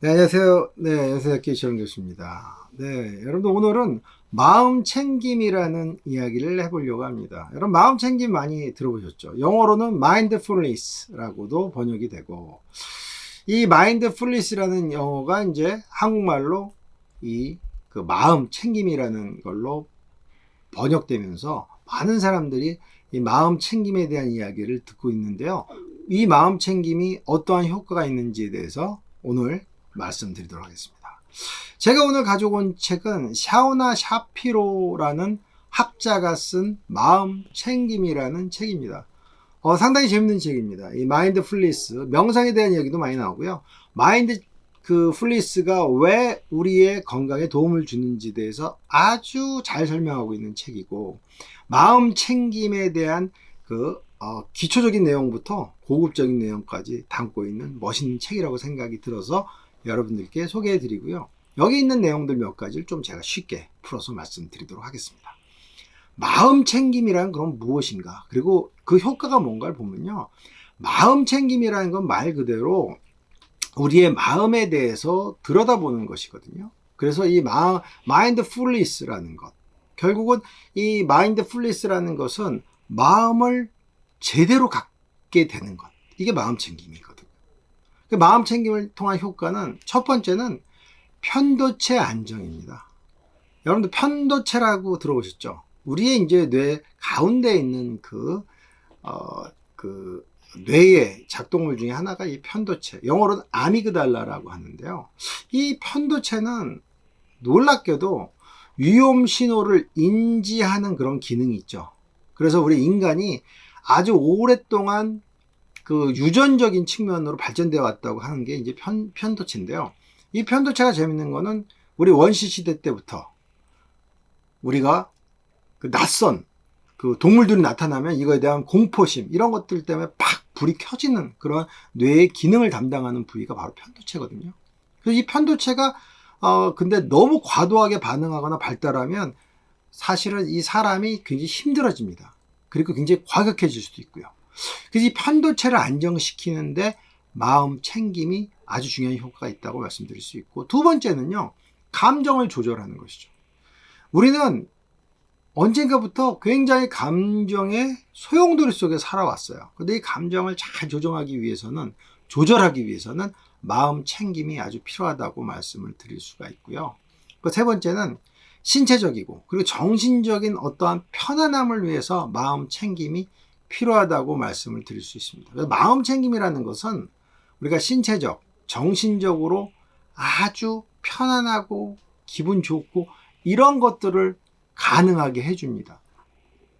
네, 안녕하세요. 네, 연세학기 시영 교수입니다. 네, 여러분들 오늘은 마음 챙김이라는 이야기를 해보려고 합니다. 여러분 마음 챙김 많이 들어보셨죠? 영어로는 mindfulness라고도 번역이 되고, 이 mindfulness라는 영어가 이제 한국말로 이 그 마음 챙김이라는 걸로 번역되면서 많은 사람들이 이 마음 챙김에 대한 이야기를 듣고 있는데요. 이 마음 챙김이 어떠한 효과가 있는지에 대해서 오늘 말씀드리도록 하겠습니다. 제가 오늘 가져온 책은 샤오나 샤피로라는 학자가 쓴 마음 챙김이라는 책입니다. 상당히 재밌는 책입니다. 이 마인드풀리스, 명상에 대한 이야기도 많이 나오고요. 마인드 풀리스가 왜 우리의 건강에 도움을 주는지에 대해서 아주 잘 설명하고 있는 책이고, 마음 챙김에 대한 기초적인 내용부터 고급적인 내용까지 담고 있는 멋있는 책이라고 생각이 들어서 여러분들께 소개해 드리고요. 여기 있는 내용들 몇 가지를 좀 제가 쉽게 풀어서 말씀드리도록 하겠습니다. 마음 챙김이란 그럼 무엇인가? 그리고 그 효과가 뭔가를 보면요. 마음 챙김이라는 건 말 그대로 우리의 마음에 대해서 들여다보는 것이거든요. 그래서 이 마인드풀리스라는 것. 결국은 이 마인드풀리스라는 것은 마음을 제대로 갖게 되는 것. 이게 마음 챙김이거든요. 그 마음 챙김을 통한 효과는 첫 번째는 편도체 안정입니다. 여러분들 편도체라고 들어보셨죠? 우리의 이제 뇌 가운데 있는 그 뇌의 작동물 중에 하나가 이 편도체, 영어로는 아미그달라라고 하는데요. 이 편도체는 놀랍게도 위험 신호를 인지하는 그런 기능이 있죠. 그래서 우리 인간이 아주 오랫동안 그 유전적인 측면으로 발전되어 왔다고 하는 게 이제 편도체인데요. 이 편도체가 재밌는 거는 우리 원시 시대 때부터 우리가 그 낯선 그 동물들이 나타나면 이거에 대한 공포심 이런 것들 때문에 팍 불이 켜지는 그런 뇌의 기능을 담당하는 부위가 바로 편도체거든요. 그래서 이 편도체가 근데 너무 과도하게 반응하거나 발달하면 사실은 이 사람이 굉장히 힘들어집니다. 그리고 굉장히 과격해질 수도 있고요. 그래서 이 편도체를 안정시키는데 마음 챙김이 아주 중요한 효과가 있다고 말씀드릴 수 있고, 두 번째는요, 감정을 조절하는 것이죠. 우리는 언젠가부터 굉장히 감정의 소용돌이 속에 살아왔어요. 근데 이 감정을 잘 조절하기 위해서는 마음 챙김이 아주 필요하다고 말씀을 드릴 수가 있고요. 그 세 번째는 신체적이고 그리고 정신적인 어떠한 편안함을 위해서 마음 챙김이 필요하다고 말씀을 드릴 수 있습니다. 그래서 마음 챙김이라는 것은 우리가 신체적, 정신적으로 아주 편안하고 기분 좋고 이런 것들을 가능하게 해줍니다.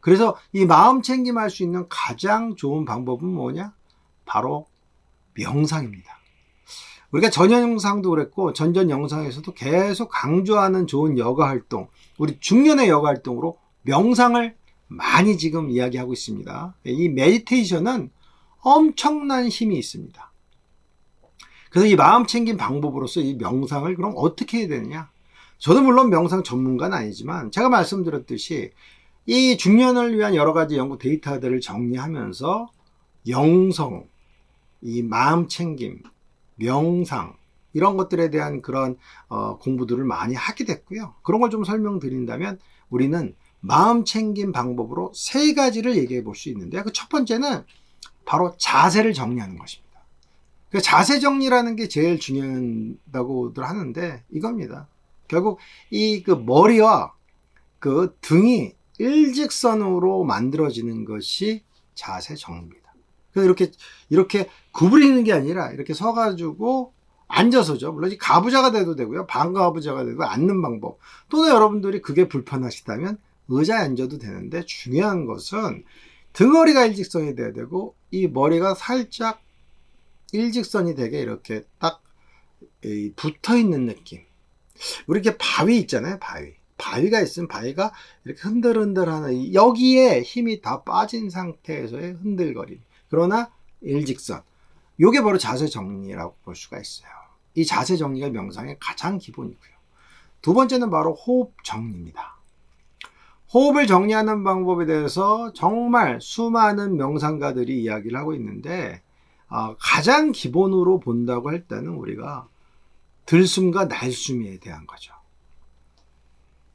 그래서 이 마음 챙김할 수 있는 가장 좋은 방법은 뭐냐? 바로 명상입니다. 우리가 전 영상도 그랬고 전전 영상에서도 계속 강조하는 좋은 여가 활동, 우리 중년의 여가 활동으로 명상을 많이 지금 이야기하고 있습니다. 이 메디테이션은 엄청난 힘이 있습니다. 그래서 이 마음 챙김 방법으로서 이 명상을 그럼 어떻게 해야 되느냐? 저도 물론 명상 전문가는 아니지만 제가 말씀드렸듯이 이 중년을 위한 여러 가지 연구 데이터들을 정리하면서 영성, 이 마음 챙김, 명상 이런 것들에 대한 그런 공부들을 많이 하게 됐고요. 그런 걸 좀 설명드린다면 우리는 마음 챙김 방법으로 세 가지를 얘기해 볼 수 있는데, 그 첫 번째는 바로 자세를 정리하는 것입니다. 그 자세 정리라는 게 제일 중요하다고들 하는데 이겁니다. 결국 이 그 머리와 그 등이 일직선으로 만들어지는 것이 자세 정리입니다. 그래서 이렇게 구부리는 게 아니라 이렇게 서가지고 앉아서죠. 물론 가부좌가 돼도 되고요. 반가부좌가 돼도 앉는 방법. 또는 여러분들이 그게 불편하시다면 의자에 앉아도 되는데, 중요한 것은 등허리가 일직선이 돼야 되고 이 머리가 살짝 일직선이 되게 이렇게 딱 붙어 있는 느낌. 우리 이렇게 바위 있잖아요. 바위가 있으면 바위가 이렇게 흔들흔들하는, 여기에 힘이 다 빠진 상태에서의 흔들거림. 그러나 일직선. 요게 바로 자세 정리라고 볼 수가 있어요. 이 자세 정리가 명상의 가장 기본이고요. 두 번째는 바로 호흡 정리입니다. 호흡을 정리하는 방법에 대해서 정말 수많은 명상가들이 이야기를 하고 있는데, 가장 기본으로 본다고 할 때는 우리가 들숨과 날숨에 대한 거죠.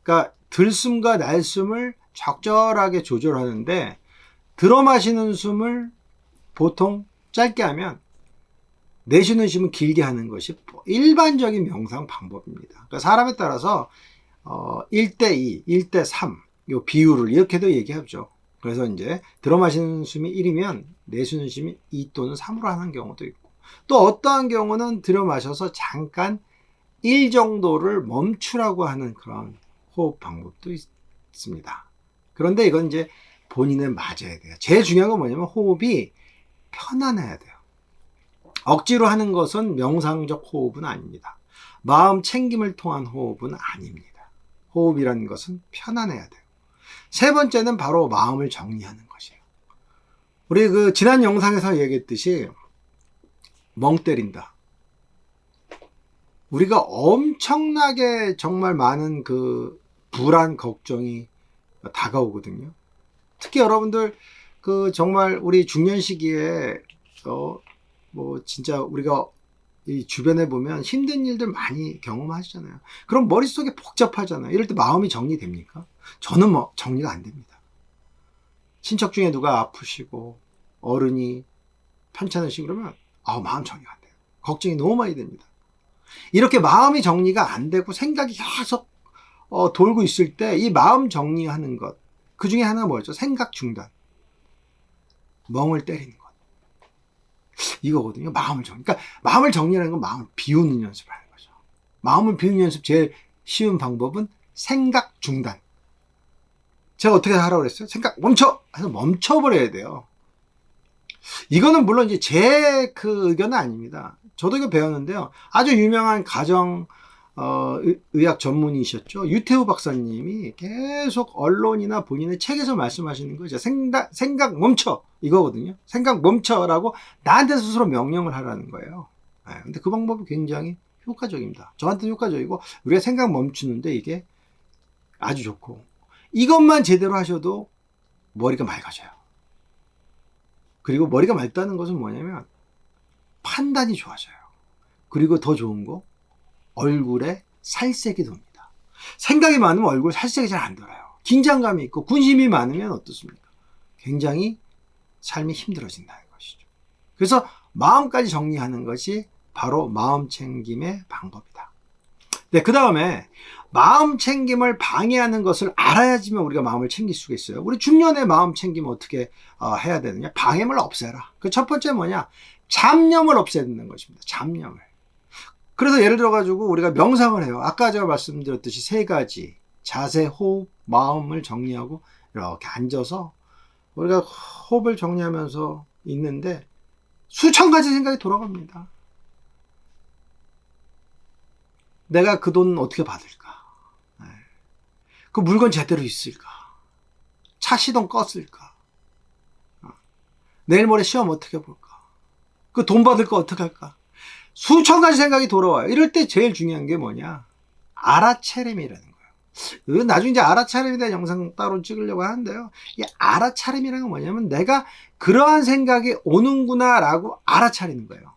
그러니까 들숨과 날숨을 적절하게 조절하는데 들어 마시는 숨을 보통 짧게 하면 내쉬는 숨은 길게 하는 것이 일반적인 명상 방법입니다. 그러니까 사람에 따라서 1대2, 1대3 요 비율을 이렇게도 얘기하죠. 그래서 이제 들어 마시는 숨이 1이면 내쉬는 숨이 2 또는 3으로 하는 경우도 있고, 또 어떠한 경우는 들어 마셔서 잠깐 1 정도를 멈추라고 하는 그런 호흡 방법도 있습니다. 그런데 이건 이제 본인에 맞아야 돼요. 제일 중요한 건 뭐냐면 호흡이 편안해야 돼요. 억지로 하는 것은 명상적 호흡은 아닙니다. 마음 챙김을 통한 호흡은 아닙니다. 호흡이라는 것은 편안해야 돼요. 세 번째는 바로 마음을 정리하는 것이에요. 우리 그 지난 영상에서 얘기했듯이 멍 때린다. 우리가 엄청나게 정말 많은 그 불안, 걱정이 다가오거든요. 특히 여러분들 그 정말 우리 중년 시기에 뭐 진짜 우리가 이 주변에 보면 힘든 일들 많이 경험하시잖아요. 그럼 머릿속에 복잡하잖아요. 이럴 때 마음이 정리됩니까? 저는 뭐 정리가 안 됩니다. 친척 중에 누가 아프시고 어른이 편찮으시고 그러면 마음 정리가 안 돼요. 걱정이 너무 많이 됩니다. 이렇게 마음이 정리가 안 되고 생각이 계속 돌고 있을 때 이 마음 정리하는 것, 그 중에 하나가 뭐였죠? 생각 중단. 멍을 때리는 것. 이거거든요. 마음을 정리. 그러니까 마음을 정리하는 건 마음을 비우는 연습을 하는 거죠. 마음을 비우는 연습 제일 쉬운 방법은 생각 중단. 제가 어떻게 하라고 그랬어요? 생각 멈춰! 해서 멈춰버려야 돼요. 이거는 물론 이제 제 그 의견은 아닙니다. 저도 이거 배웠는데요. 아주 유명한 가정 의학 전문의셨죠. 유태우 박사님이 계속 언론이나 본인의 책에서 말씀하시는 거죠. 생각 멈춰! 이거거든요. 생각 멈춰라고 나한테 스스로 명령을 하라는 거예요. 근데 그 방법이 굉장히 효과적입니다. 저한테는 효과적이고, 우리가 생각 멈추는데 이게 아주 좋고, 이것만 제대로 하셔도 머리가 맑아져요. 그리고 머리가 맑다는 것은 뭐냐면 판단이 좋아져요. 그리고 더 좋은 거, 얼굴에 살색이 돕니다. 생각이 많으면 얼굴 살색이 잘 안 돌아요. 긴장감이 있고 군심이 많으면 어떻습니까? 굉장히 삶이 힘들어진다는 것이죠. 그래서 마음까지 정리하는 것이 바로 마음 챙김의 방법이다. 네, 그 다음에 마음 챙김을 방해하는 것을 알아야지만 우리가 마음을 챙길 수가 있어요. 우리 중년의 마음 챙김을 어떻게 해야 되느냐? 방해물 없애라. 그 첫 번째 뭐냐? 잡념을 없애는 것입니다. 잡념을. 그래서 예를 들어가지고 우리가 명상을 해요. 아까 제가 말씀드렸듯이 세 가지. 자세, 호흡, 마음을 정리하고 이렇게 앉아서 우리가 호흡을 정리하면서 있는데 수천 가지 생각이 돌아갑니다. 내가 그 돈 어떻게 받을까? 그 물건 제대로 있을까? 차 시동 껐을까? 내일 모레 시험 어떻게 볼까? 그 돈 받을 거 어떻게 할까? 수천 가지 생각이 돌아와요. 이럴 때 제일 중요한 게 뭐냐? 알아차림이라는 거예요. 나중에 이제 알아차림에 대한 영상 따로 찍으려고 하는데요. 이 알아차림이라는 건 뭐냐면 내가 그러한 생각이 오는구나 라고 알아차리는 거예요.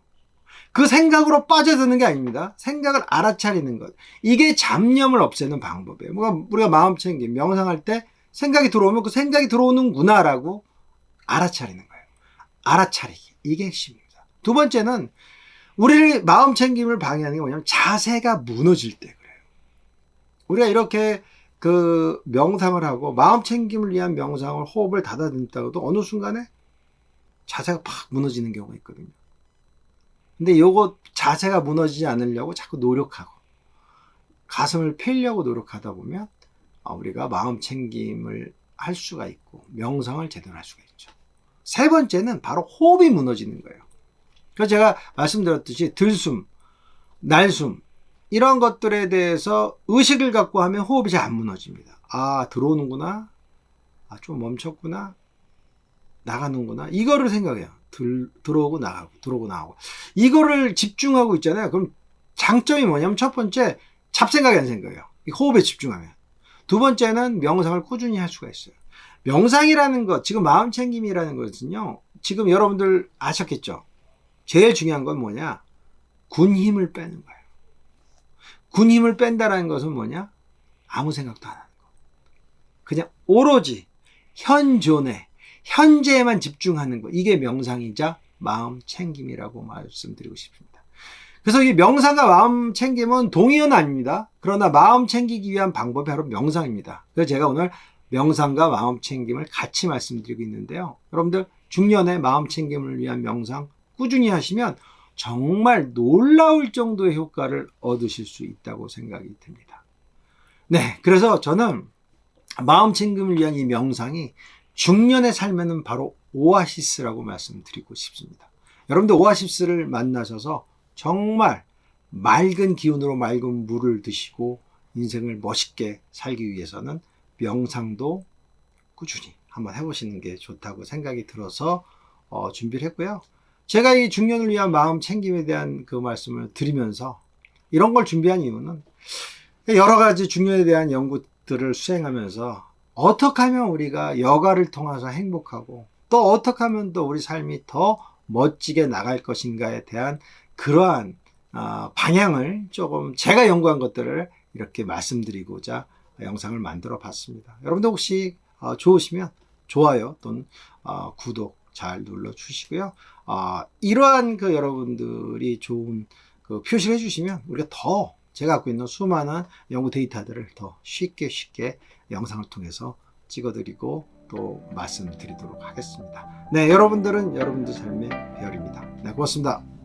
그 생각으로 빠져드는 게 아닙니다. 생각을 알아차리는 것. 이게 잡념을 없애는 방법이에요. 우리가 마음 챙김, 명상할 때 생각이 들어오면 그 생각이 들어오는구나 라고 알아차리는 거예요. 알아차리기. 이게 핵심입니다. 두 번째는 우리 마음 챙김을 방해하는 게 뭐냐면 자세가 무너질 때 그래요. 우리가 이렇게 그 명상을 하고 마음 챙김을 위한 명상을 호흡을 닫아듣다가도 어느 순간에 자세가 팍 무너지는 경우가 있거든요. 근데 요거 자세가 무너지지 않으려고 자꾸 노력하고 가슴을 펴려고 노력하다 보면 우리가 마음 챙김을 할 수가 있고 명상을 제대로 할 수가 있죠. 세 번째는 바로 호흡이 무너지는 거예요. 그래서 제가 말씀드렸듯이 들숨, 날숨 이런 것들에 대해서 의식을 갖고 하면 호흡이 잘 안 무너집니다. 들어오는구나, 좀 멈췄구나, 나가는구나, 이거를 생각해요. 들어오고 나가고 들어오고 나가고 이거를 집중하고 있잖아요. 그럼 장점이 뭐냐면 첫 번째 잡생각이 안 생겨요. 호흡에 집중하면. 두 번째는 명상을 꾸준히 할 수가 있어요. 명상이라는 것, 지금 마음 챙김이라는 것은요, 지금 여러분들 아셨겠죠? 제일 중요한 건 뭐냐? 군 힘을 빼는 거예요. 군 힘을 뺀다라는 것은 뭐냐? 아무 생각도 안 하는 거. 그냥 오로지 현존에, 현재에만 집중하는 거. 이게 명상이자 마음 챙김이라고 말씀드리고 싶습니다. 그래서 이 명상과 마음 챙김은 동의어는 아닙니다. 그러나 마음 챙기기 위한 방법이 바로 명상입니다. 그래서 제가 오늘 명상과 마음 챙김을 같이 말씀드리고 있는데요. 여러분들 중년에 마음 챙김을 위한 명상 꾸준히 하시면 정말 놀라울 정도의 효과를 얻으실 수 있다고 생각이 듭니다. 네, 그래서 저는 마음 챙김을 위한 이 명상이 중년의 삶에는 바로 오아시스라고 말씀드리고 싶습니다. 여러분들 오아시스를 만나셔서 정말 맑은 기운으로 맑은 물을 드시고 인생을 멋있게 살기 위해서는 명상도 꾸준히 한번 해보시는 게 좋다고 생각이 들어서 준비를 했고요. 제가 이 중년을 위한 마음 챙김에 대한 그 말씀을 드리면서 이런 걸 준비한 이유는 여러 가지 중년에 대한 연구들을 수행하면서 어떻게 하면 우리가 여가를 통해서 행복하고 또 어떻게 하면 또 우리 삶이 더 멋지게 나갈 것인가에 대한 그러한 방향을 조금 제가 연구한 것들을 이렇게 말씀드리고자 영상을 만들어 봤습니다. 여러분들 혹시 좋으시면 좋아요 또는 구독 잘 눌러 주시고요. 이러한 그 여러분들이 좋은 그 표시를 해주시면 우리가 더 제가 갖고 있는 수많은 연구 데이터들을 더 쉽게 영상을 통해서 찍어드리고 또 말씀드리도록 하겠습니다. 네, 여러분들은 여러분들 삶의 별입니다. 네, 고맙습니다.